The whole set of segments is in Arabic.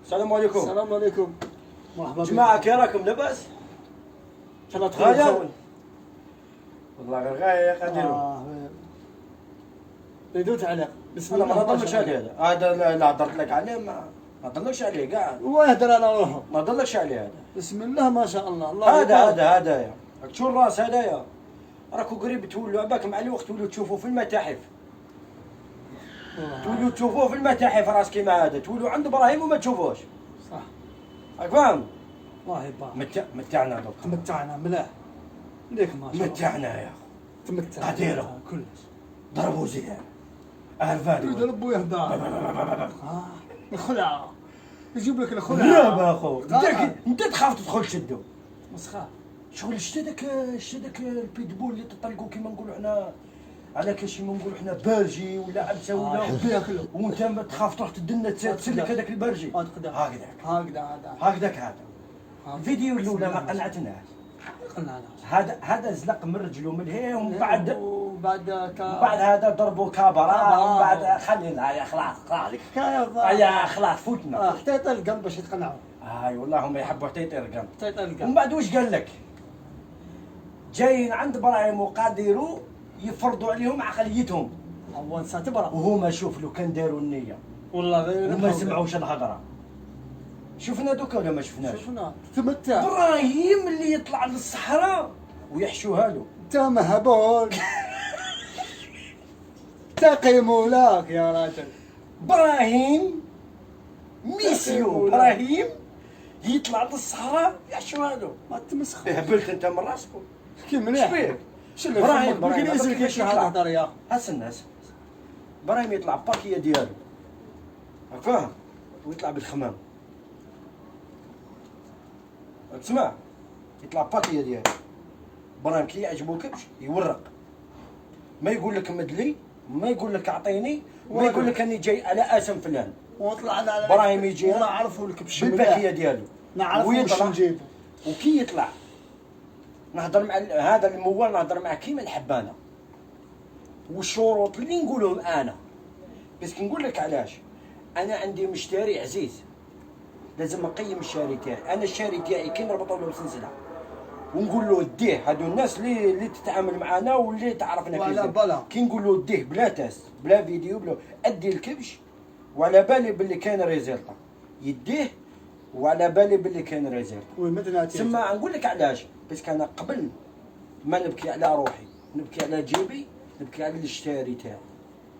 السلام عليكم. السلام عليكم. مرحبا بكم. جماعة كي راكم لاباس؟ ان شاء الله تخرجوا. والله غير غاية قادروا. بدون تعليق. بسم انا الله. ما نهضرلكش عليه هذا لا هضرت لك عليه ما نهضرلكش عليه كاع. هو يهدر على روحه. ما نهضرلكش عليه هذا. بسم الله ما شاء الله. الله هذايا راك تشوف الراس هذايا راكو قريب تولوا عباك مع الوقت تولوا تشوفوا في المتاحف. تولوا تشوفوه في المتاحف راس كيما هذا تولوا عند ابراهيم وما تشوفوش. صح. راك فاهم؟ الله يبارك. متعنا دوك. تمتعنا ملاح. ليك ما شاء الله. متعنا يا تمتعنا. قديرو كلش. ضربوا زين. اهل يضرب ويهدر. الخلعة. يجيب لك الخلعة. لا اخو انت تخاف تدخل تشدو. مسخة. شغل شتا داك البيتبول اللي تطلقوا كيما نقولوا حنا على كاش ما نقولوا حنا بارجي ولا عبسه ولا ياكلوا وانت ما تخاف تروح تدنا تسلك هذاك البرجي هكذاك هذا الفيديو الاولى ما قنعتناش هذا زلق من رجلو من هي ومن بعد هذا ضربوا كابرا ومن بعد خلينا يا خلاص يا خلاص فوتنا حتى يطير القلب باش يتقنعوا. اي والله هم يحبوا حتى يطير القلب. القلب ومن بعد واش قال لك؟ جايين عند ابراهيم وقادروا يفرضوا عليهم عقليتهم. هو انسان تبرع. وهما شوف لو كان داروا النية والله غير وما سمعوش الهضرة. شفنا دوكا ولا ما شفناش؟ شفنا. تمتع. ابراهيم اللي يطلع للصحراء ويحشوها له. انت مهبول. تقي مولاك يا راجل. ابراهيم ميسيو ابراهيم يطلع للصحراء يحشوها له. ما تمسخ. هبلت انت من راسك. كي مليح. شبيك؟ ابراهيم بالانجليزي كيفاش يهضر يا الناس ابراهيم يطلع باكيه ديالو راك فاهم ويطلع بالخمام تسمع يطلع باكيه ديالو ابراهيم كي يعجبو كبش يورق ما يقول لك مدلي ما يقول لك اعطيني ما يقول لك اني جاي على اسم فلان وطلع على ابراهيم يجي نعرفوا الكبش بالباكيه ديالو نعرفوا واش نجيبو وكي يطلع نهضر مع هذا الموال نهضر معاه كيما الحبانه والشروط اللي نقولهم انا بس نقول لك علاش انا عندي مشتري عزيز لازم نقيم الشاري تاعي انا الشاري تاعي كي نربطوا له بسلسله ونقول له ديه هادو الناس اللي تتعامل معنا واللي تعرفنا كي نقول له ديه بلا تاس بلا فيديو بلا ادي الكبش وعلى بالي باللي كاين ريزلطه يديه وعلى بالي باللي كاين ريزلطه ثم نقول لك علاش بس كان قبل ما نبكي على روحي نبكي على جيبي نبكي على الاشتري تاعي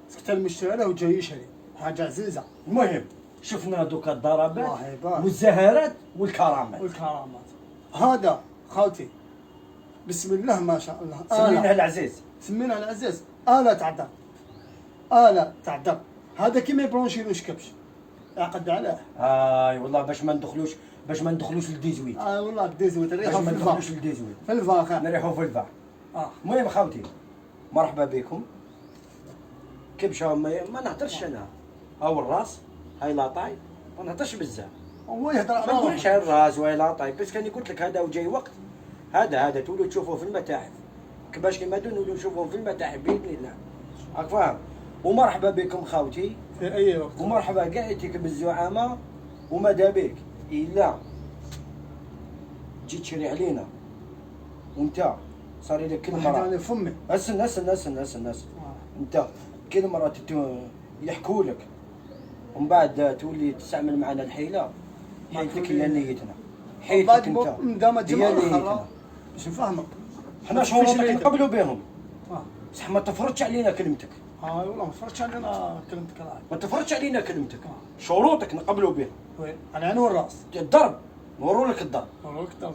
سكت المشتري له وجاي يشري حاجه عزيزه. المهم شفنا دوك الضربات والزهرات والكرامات هذا خالتي بسم الله ما شاء الله سمينها العزيز آلة تعذب هذا كيما يبرونشيلوش كبش يعقد عليه. والله باش ما ندخلوش للديزويت. والله الديزويت نريحو في الفا. في الفا نريحو في الفا. المهم خاوتي مرحبا بكم. كبشه ما نهضرش انا او الراس هاي لاطاي ما نهضرش بزاف. هو يهضر على ما نقولش على الراس وهاي لاطاي بس كاني قلت لك هذا وجاي وقت هذا تولوا تشوفوه في المتاحف كيفاش كيما نولوا نشوفوه في المتاحف باذن الله. راك فاهم؟ ومرحبا بكم خاوتي في اي وقت. ومرحبا كاع يعطيك بالزعامه وماذا بك الا تجي تشري علينا وانت صار لك كل مره فمي اسن انت كل مره يحكوا لك ومن بعد تولي تستعمل معنا الحيله حيلتك هي نيتنا حيلتك انت دام تجمع باش نفهمك حنا شروطك نقبلوا بهم بصح ما تفرضش علينا كلمتك. والله ما تفرضش علينا كلمتك راهي ما تفرضش علينا كلمتك. شروطك نقبلوا بهم. وين على عين والراس. الضرب نوروا لك الضرب.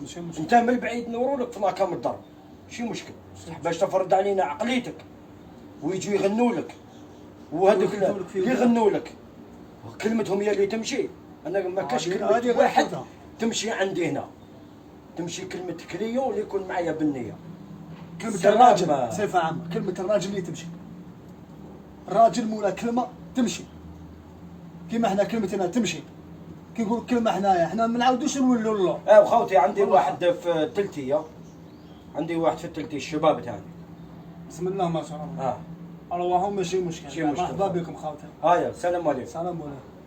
ماشي مشكل. انت من البعيد نوروا لك في مكان الضرب ماشي مشكل باش تفرض علينا عقليتك ويجوا يغنوا لك وهذوك اللي يغنوا لك كلمتهم هي اللي تمشي. انا ما كاش كلمه واحد تمشي عندي هنا تمشي كلمه كليون اللي يكون معايا بالنيه. كلمه الراجل صفه عامه كلمه الراجل اللي تمشي. الراجل مولا كلمه تمشي كيما احنا كلمتنا تمشي كي نقول كلمه حنايا ما نعاودوش نولوا له. وخوتي عندي واحد في التلتيه الشباب تاعي بسم الله ما شاء الله. الله ماشي مشكل. مرحبا بكم خاوتي. السلام عليكم. سلام عليكم.